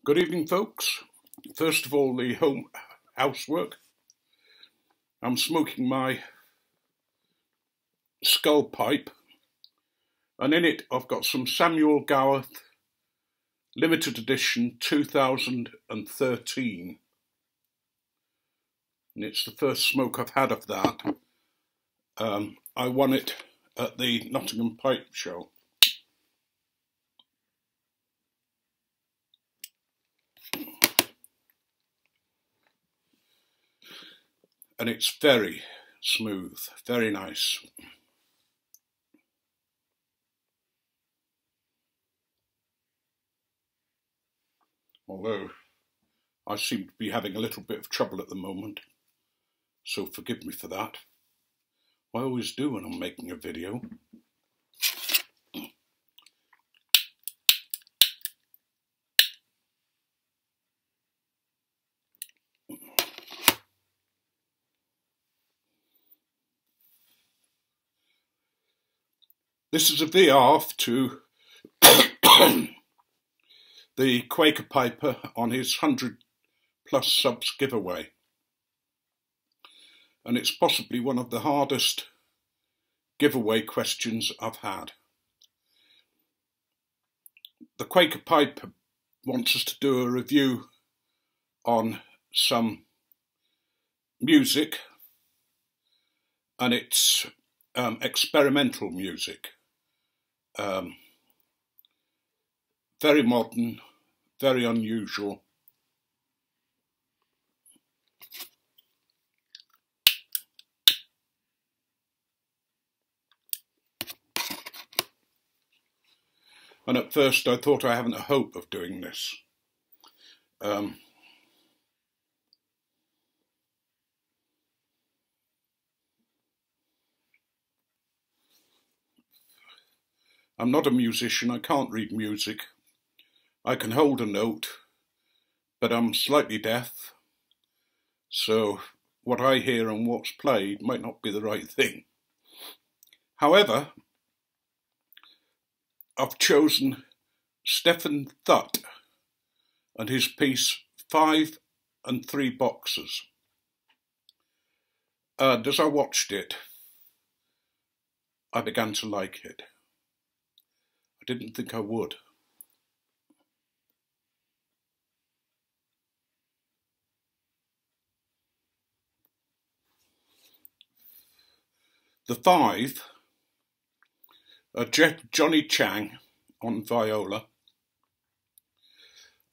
Good evening, folks. First of all, the housework. I'm smoking my skull pipe, and in it I've got some Samuel Gowerth limited edition 2013, and it's the first smoke I've had of that. I won it at the Nottingham Pipe Show. And it's very smooth, very nice. Although I seem to be having a little bit of trouble at the moment, so forgive me for that. I always do when I'm making a video. This is a VRF to the Quaker Piper on his 100+ subs giveaway. And it's possibly one of the hardest giveaway questions I've had. The Quaker Piper wants us to do a review on some music, and it's experimental music. Very modern, very unusual. And at first I thought I haven't a hope of doing this. I'm not a musician, I can't read music. I can hold a note, but I'm slightly deaf, so what I hear and what's played might not be the right thing. However, I've chosen Stephen Thutt and his piece 5 3 Boxes. And as I watched it, I began to like it. I didn't think I would. The 5 are Johnny Chang on viola,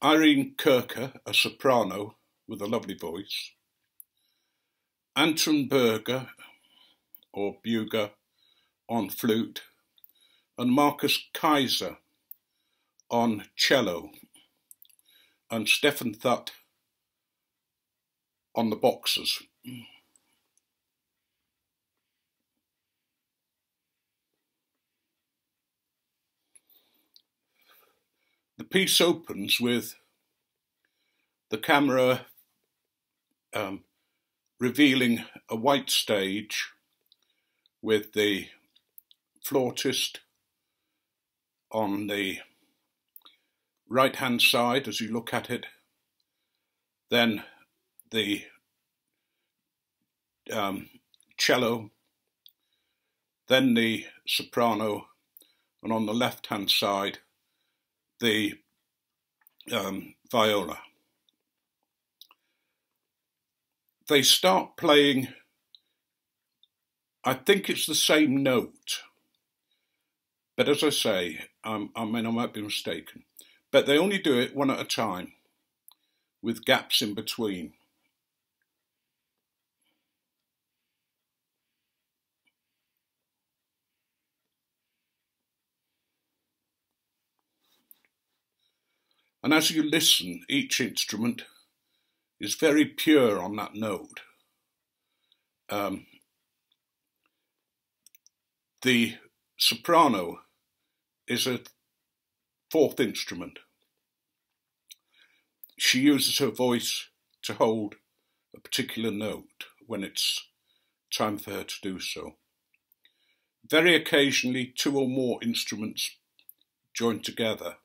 Irene Kirker, a soprano with a lovely voice, Anton Berger or Buger on flute, and Marcus Kaiser on cello, and Stephen Thutt on the boxes. The piece opens with the camera revealing a white stage with the flautist on the right hand side as you look at it, then the cello, then the soprano, and on the left hand side the viola. They start playing, I think it's the same note, but as I say, I might be mistaken, but they only do it one at a time with gaps in between. And as you listen, each instrument is very pure on that note. The soprano is a 4th instrument. She uses her voice to hold a particular note when it's time for her to do so. Very occasionally, 2 or more instruments join together.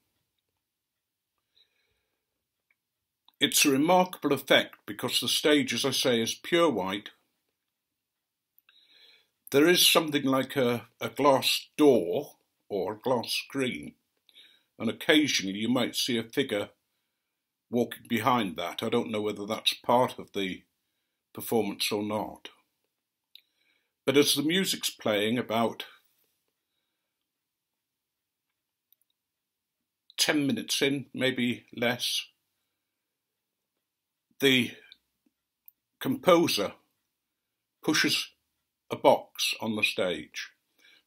It's a remarkable effect because the stage, as I say, is pure white. There is something like a glass door or a glass screen, and occasionally you might see a figure walking behind that. I don't know whether that's part of the performance or not. But as the music's playing, about 10 minutes in, maybe less, the composer pushes a box on the stage.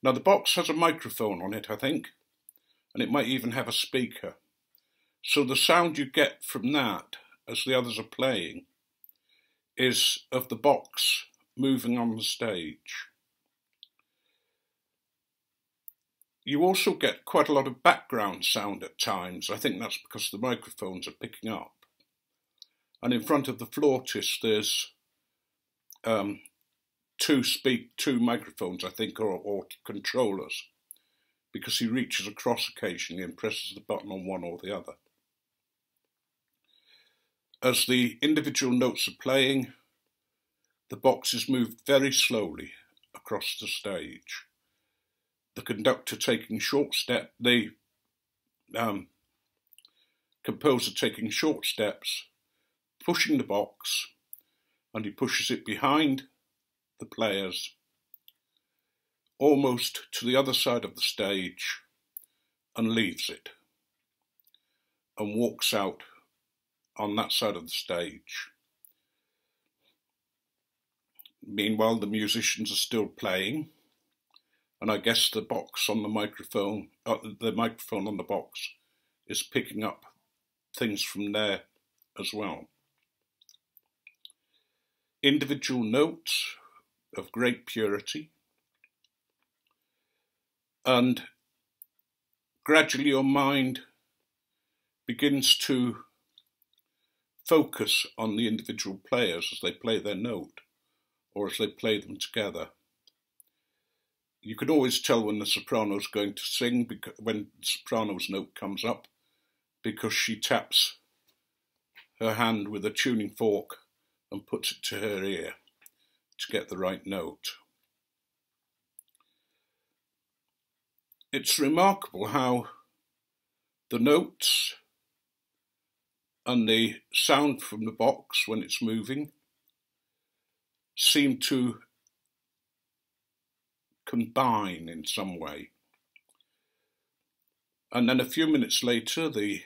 Now the box has a microphone on it, I think, and it might even have a speaker. So the sound you get from that, as the others are playing, is of the box moving on the stage. You also get quite a lot of background sound at times. I think that's because the microphones are picking up. And in front of the flautist there's two microphones, I think, or controllers, because he reaches across occasionally and presses the button on one or the other. As the individual notes are playing, the boxes move very slowly across the stage. The conductor taking short steps, the composer taking short steps, pushing the box, and he pushes it behind the players, almost to the other side of the stage, and leaves it, and walks out on that side of the stage. Meanwhile, the musicians are still playing, and I guess the box on the microphone on the box is picking up things from there as well. Individual notes of great purity, and gradually your mind begins to focus on the individual players as they play their note, or as they play them together. You can always tell when the soprano's going to sing, when the soprano's note comes up, because she taps her hand with a tuning fork and puts it to her ear to get the right note. It's remarkable how the notes and the sound from the box when it's moving seem to combine in some way. And then a few minutes later, the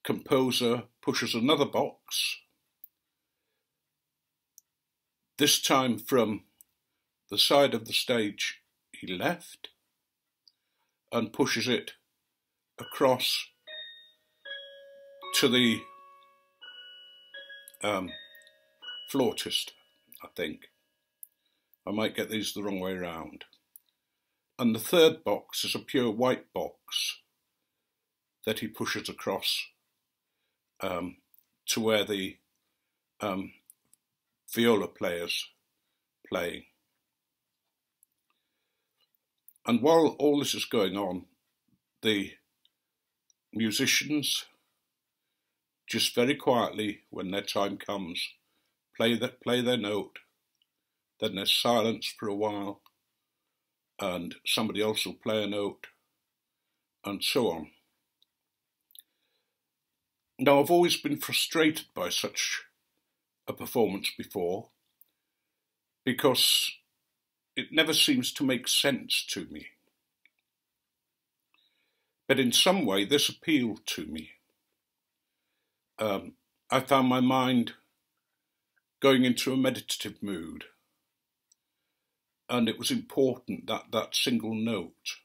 composer pushes another box, this time from the side of the stage he left, and pushes it across to the flautist, I think. I might get these the wrong way around. And the third box is a pure white box that he pushes across to where the viola player's playing. And while all this is going on, the musicians just very quietly, when their time comes, play their note. Then there's silence for a while, and somebody else will play a note, and so on. Now, I've always been frustrated by such a performance before, because it never seems to make sense to me. But in some way, this appealed to me. I found my mind going into a meditative mood, and it was important that that single note,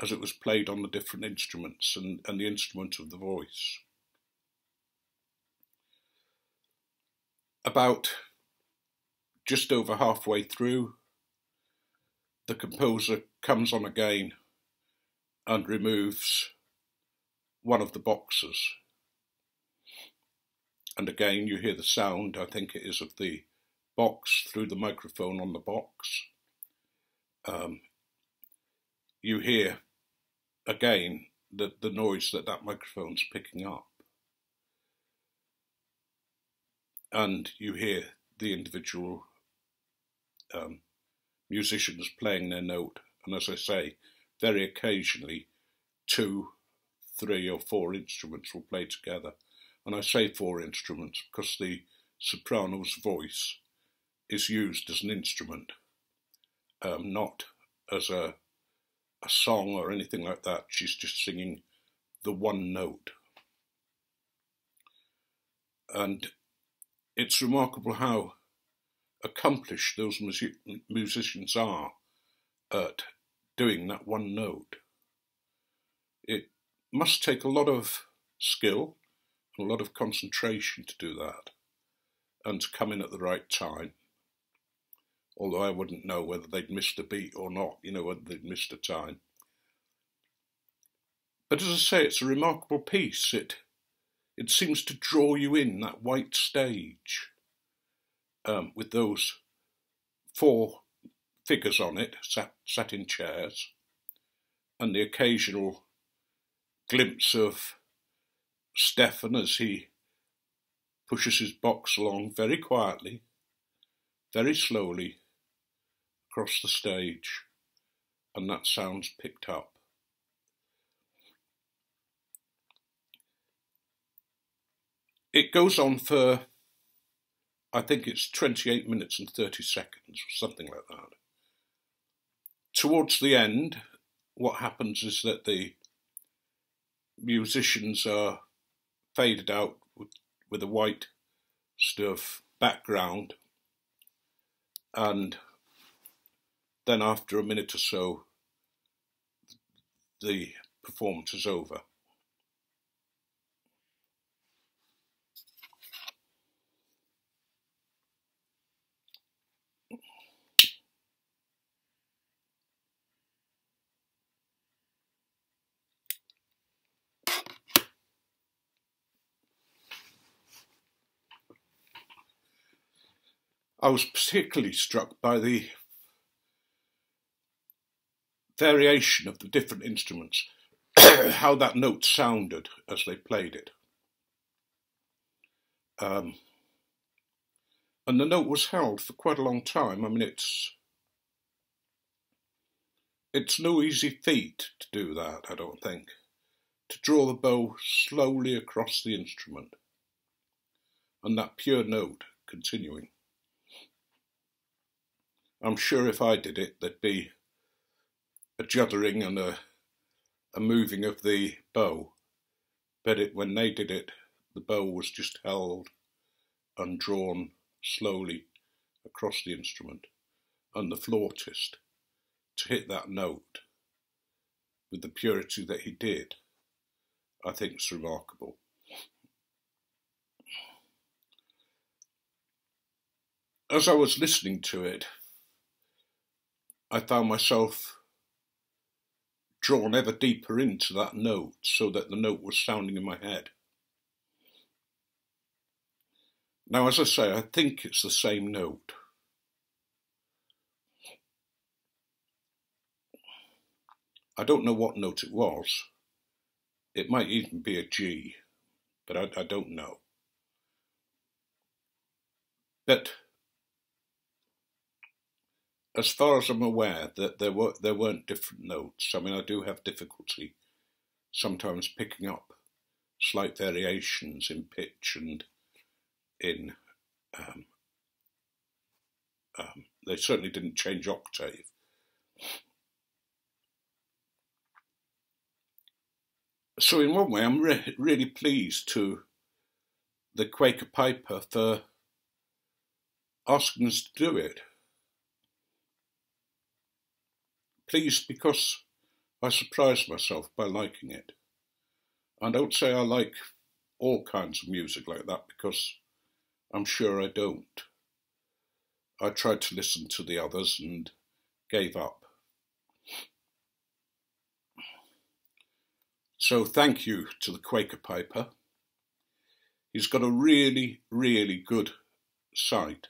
as it was played on the different instruments and the instrument of the voice. About just over halfway through, the composer comes on again and removes one of the boxes. And again you hear the sound, I think it is of the box through the microphone on the box. You hear again the noise that microphone's picking up. and you hear the individual musicians playing their note, and as I say, very occasionally 2, 3 or 4 instruments will play together. And I say 4 instruments because the soprano's voice is used as an instrument, not as a song or anything like that. She's just singing the one note. And it's remarkable how accomplished those musicians are at doing that one note. It must take a lot of skill and a lot of concentration to do that, and to come in at the right time. Although I wouldn't know whether they'd missed a beat or not, whether they'd missed a time. But as I say, it's a remarkable piece. It seems to draw you in, that white stage, with those 4 figures on it, sat in chairs, and the occasional glimpse of Stefan as he pushes his box along very quietly, very slowly, across the stage, and that sound's picked up. It goes on for, I think it's 28 minutes and 30 seconds, or something like that. Towards the end, what happens is that the musicians are faded out with a white sort of background, and then after a minute or so, the performance is over. I was particularly struck by the variation of the different instruments, how that note sounded as they played it. And the note was held for quite a long time. I mean, it's no easy feat to do that, I don't think, to draw the bow slowly across the instrument, and that pure note continuing. I'm sure if I did it, there'd be a juddering and a moving of the bow, but when they did it, the bow was just held and drawn slowly across the instrument, and the flautist, to hit that note with the purity that he did, I think is remarkable. As I was listening to it, I found myself drawn ever deeper into that note, so that the note was sounding in my head. Now, as I say, I think it's the same note. I don't know what note it was. It might even be a G, but I don't know. But as far as I'm aware, that there weren't different notes. I mean, I do have difficulty sometimes picking up slight variations in pitch and in they certainly didn't change octave. So in one way, I'm really pleased to the Quaker Piper for asking us to do it. Pleased because I surprised myself by liking it. I don't say I like all kinds of music like that, because I'm sure I don't. I tried to listen to the others and gave up. So thank you to the Quaker Piper. He's got a really, really good site.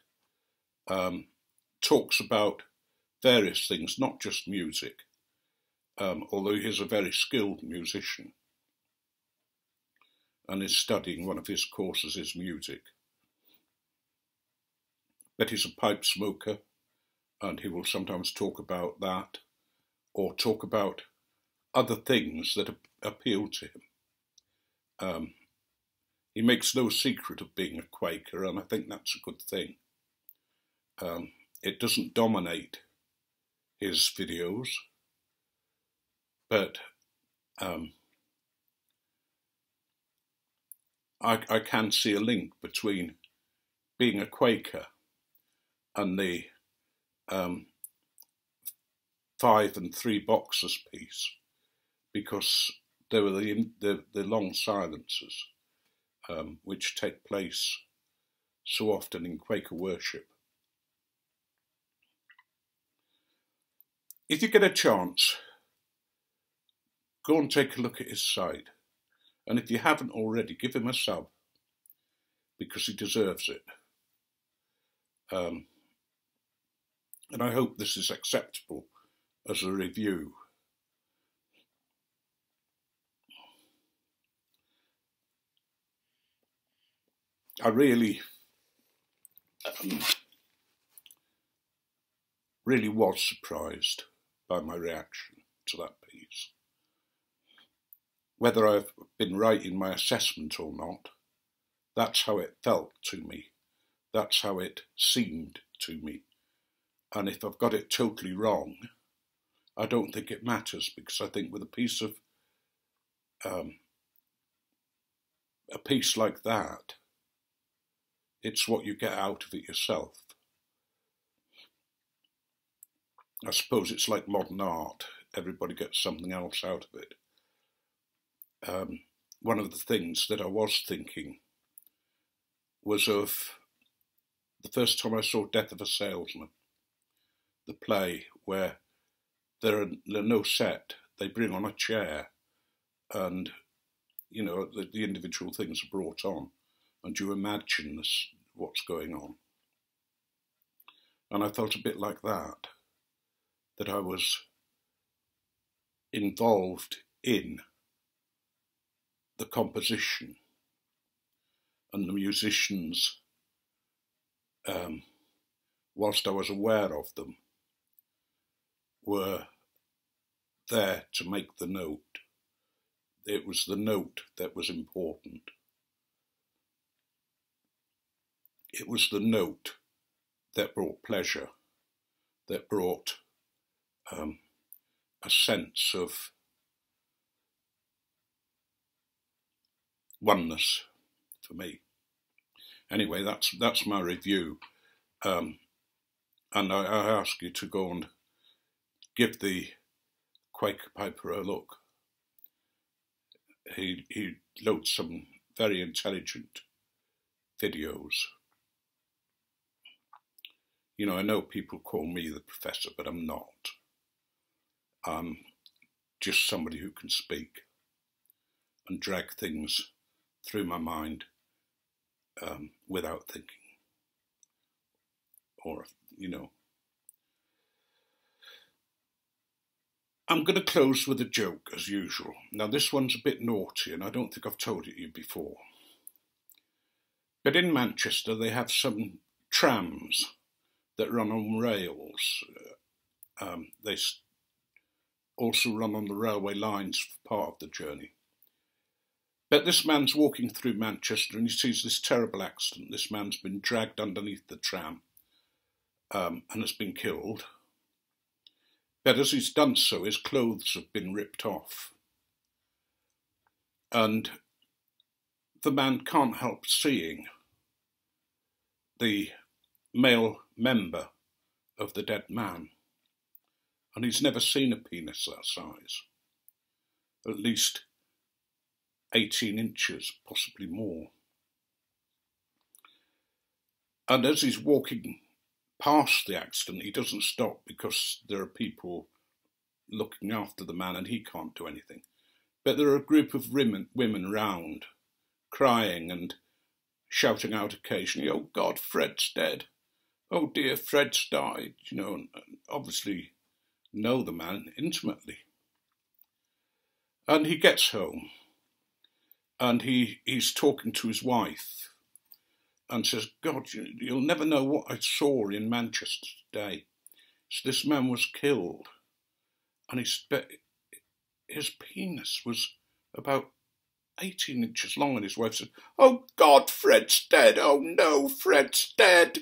Talks about various things, not just music, although he's a very skilled musician, and is studying, one of his courses is music. but he's a pipe smoker, and he will sometimes talk about that, or talk about other things that appeal to him. He makes no secret of being a Quaker, and I think that's a good thing. It doesn't dominate his videos, but I can see a link between being a Quaker and the 5 and 3 boxers piece, because there were the long silences which take place so often in Quaker worship. If you get a chance, go and take a look at his site, and if you haven't already, give him a sub, because he deserves it. And I hope this is acceptable as a review. I really was surprised by my reaction to that piece. Whether I've been right in my assessment or not, that's how it felt to me. That's how it seemed to me. And if I've got it totally wrong, I don't think it matters, because I think with a piece like that, it's what you get out of it yourself. I suppose it's like modern art. Everybody gets something else out of it. One of the things that I was thinking was of the first time I saw Death of a Salesman, the play where there are no set. They bring on a chair, and you know the individual things are brought on, and you imagine what's going on. And I felt a bit like that I was involved in the composition, and the musicians, whilst I was aware of them, were there to make the note. It was the note that was important. It was the note that brought pleasure, that brought a sense of oneness for me. Anyway, that's my review, and I ask you to go and give the Quaker Piper a look. He loads some very intelligent videos. You know, I know people call me the professor, but I'm not. I'm just somebody who can speak and drag things through my mind without thinking. Or, you know. I'm going to close with a joke, as usual. Now, this one's a bit naughty, and I don't think I've told it you before. But in Manchester, they have some trams that run on rails. They also run on the railway lines for part of the journey. But this man's walking through Manchester and he sees this terrible accident. This man's been dragged underneath the tram and has been killed. But as he's done so, his clothes have been ripped off. And the man can't help seeing the male member of the dead man. And he's never seen a penis that size. At least 18 inches, possibly more. And as he's walking past the accident, he doesn't stop because there are people looking after the man and he can't do anything. But there are a group of women round, crying and shouting out occasionally, "Oh God, Fred's dead. Oh dear, Fred's died." You know, and obviously know the man intimately. And he gets home and he's talking to his wife, and says, God, you'll never know what I saw in Manchester today. So this man was killed, and his penis was about 18 inches long, and his wife said, oh God, Fred's dead. Oh no, Fred's dead.